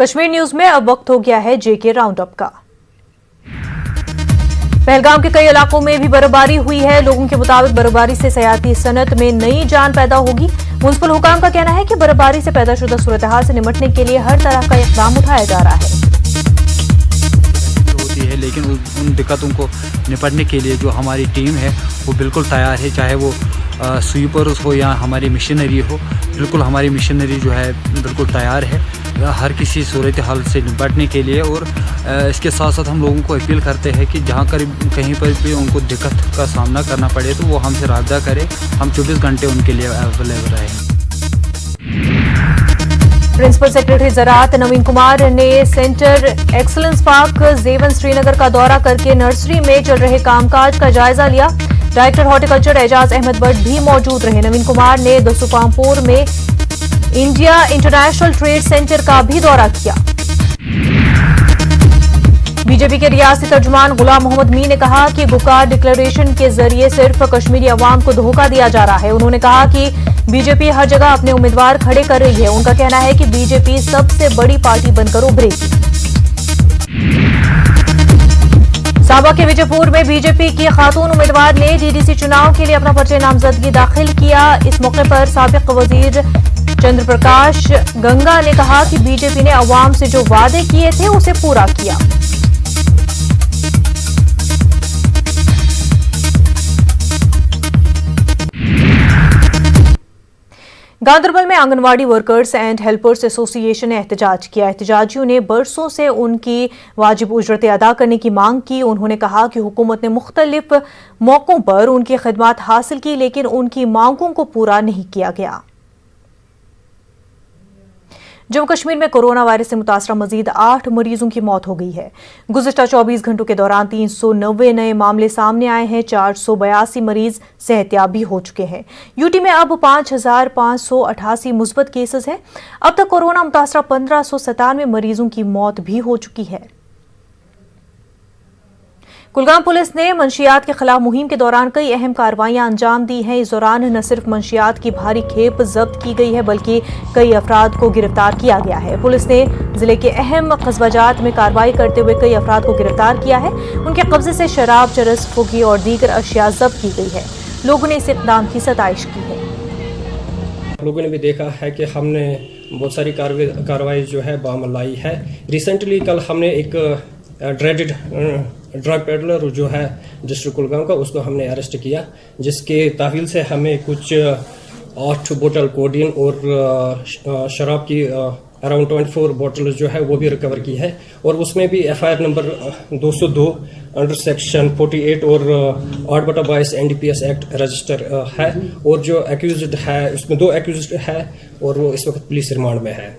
Kashmir news में अब वक्त हो गया है जेके राउंड अप का। पहलगाम के कई इलाकों में भी बर्फबारी हुई है। लोगों के मुताबिक बर्फबारी से सयाहती सनत में नई जान पैदा होगी। म्युनिसिपल हुकाम का कहना है कि बर्फबारी से पैदाशुदा सूरत हाल से निपटने के लिए हर तरह का इक़दाम उठाया जा रहा है। होती है, लेकिन उन दिक्कतों को निपटने के लिए जो हमारी टीम है वो बिल्कुल तैयार है, चाहे वो स्वीपर्स हो या हमारी मशीनरी हो। बिल्कुल हमारी मशीनरी जो है बिल्कुल तैयार है हर किसी सूरत हाल से निपटने के लिए। और इसके साथ साथ हम लोगों को अपील करते हैं कि जहाँ कहीं पर भी उनको दिक्कत का सामना करना पड़े तो वो हमसे राब्ता करें। हम 24 घंटे उनके लिए अवेलेबल रहेंगे। प्रिंसिपल सेक्रेटरी ज़राअत नवीन कुमार ने सेंटर एक्सलेंस पार्क जेवन श्रीनगर का दौरा करके नर्सरी में चल रहे कामकाज का जायजा लिया। डायरेक्टर हॉर्टिकल्चर एजाज अहमद भट्ट भी मौजूद रहे। नवीन कुमार ने दसुपामपुर में इंडिया इंटरनेशनल ट्रेड सेंटर का भी दौरा किया। बीजेपी के रियासती तर्जुमान गुलाम मोहम्मद मीर ने कहा कि गुकार डिक्लेरेशन के जरिए सिर्फ कश्मीरी अवाम को धोखा दिया जा रहा है। उन्होंने कहा कि बीजेपी हर जगह अपने उम्मीदवार खड़े कर रही है। उनका कहना है कि बीजेपी सबसे बड़ी पार्टी बनकर उभरेगी। साबा के विजयपुर में बीजेपी की खातून उम्मीदवार ने डीडीसी चुनाव के लिए अपना पर्चे नामजदगी दाखिल किया। इस मौके पर साबिक वजीर चंद्र प्रकाश गंगा ने कहा कि बीजेपी ने अवाम से जो वादे किए थे उसे पूरा किया। गांदरबल में anganwadi workers and helpers association ने एहतजाज किया। एहतजाजियों ने बरसों से उनकी वाजिब उजरतें अदा करने की मांग की। उन्होंने कहा कि हुकूमत ने मुख्तलिफ मौकों पर उनकी खिदमत हासिल की, लेकिन उनकी मांगों को पूरा नहीं किया गया। जम्मू कश्मीर में कोरोना वायरस से मुतासरा मजीद 8 मरीजों की मौत हो गई है। गुज़िश्ता 24 घंटों के दौरान 390 नए मामले सामने आए हैं। 482 मरीज सेहतियाबी हो चुके हैं। यूटी में अब 5588 मुस्बत केसेस हैं। अब तक कोरोना मुतासरा 1597 मरीजों की मौत भी हो चुकी है। कुलगाम पुलिस ने मंशियात के खिलाफ मुहिम के दौरान कई अहम कार्रवाइयां अंजाम दी हैं। इस दौरान न सिर्फ मंशियात की भारी खेप जब्त की गई है बल्कि कई अफराद को गिरफ्तार किया गया है। पुलिस ने जिले के अहम कस्बाजात में कार्रवाई करते हुए कई अफराद को गिरफ्तार किया है। उनके कब्जे से शराब, चरस, फुगी और दीगर अशिया जब्त की गई है। लोगों ने इस इक़दाम की सताइश की है। लोगों ने भी देखा है कि हमने बहुत सारी कार्रवाई जो है बामल लाई है। रिसेंटली कल हमने एक ड्रेडेड ड्रग पेडलर जो है डिस्ट्रिक्ट कुलगाम का, उसको हमने अरेस्ट किया, जिसके तावील से हमें कुछ 8 बोतल कोडीन और शराब की अराउंड 24 बोतल जो है वो भी रिकवर की है। और उसमें भी FIR नंबर 202 अंडर सेक्शन 48 और 8/22 NDPS एक्ट रजिस्टर है। और जो एक्यूज्ड है उसमें 2 एक्यूज्ड है और वो इस वक्त पुलिस रिमांड में है।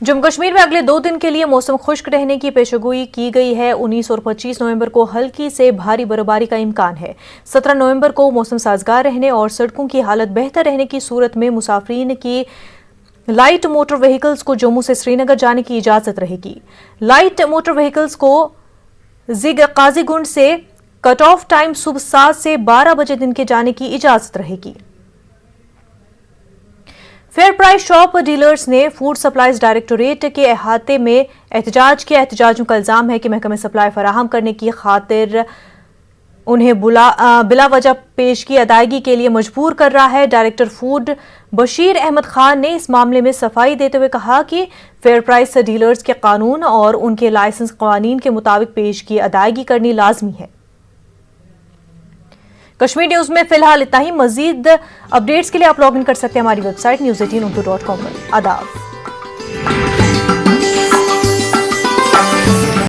जम्मू कश्मीर में अगले 2 दिन के लिए मौसम खुश्क रहने की पेशगोई की गई है। 19 और 25 नवंबर को हल्की से भारी बर्फबारी का इम्कान है। 17 नवंबर को मौसम साजगार रहने और सड़कों की हालत बेहतर रहने की सूरत में मुसाफरीन की लाइट मोटर व्हीकल्स को जम्मू से श्रीनगर जाने की इजाजत रहेगी। लाइट मोटर व्हीकल्स को काजीगुंड से कट ऑफ टाइम सुबह 7 से 12 बजे दिन के जाने की इजाजत रहेगी। फेयर प्राइस शॉप डीलर्स ने फूड सप्लाईज डायरेक्टोरेट के अहाते में एहतजाज किया। एहतजाजियों का इल्जाम है कि महकमे सप्लाई फराहम करने की खातिर उन्हें बिला वजह पेशगी अदायगी के लिए मजबूर कर रहा है। डायरेक्टर फूड बशीर अहमद खान ने इस मामले में सफाई देते हुए कहा कि फेयर प्राइस डीलर्स के कानून और उनके लाइसेंस कवानीन के मुताबिक पेशगी अदायगी करनी लाजमी है। कश्मीर न्यूज में फिलहाल इतना ही। मजीद अपडेट्स के लिए आप लॉग इन कर सकते हैं हमारी वेबसाइट news18urdu.com पर। आदाब।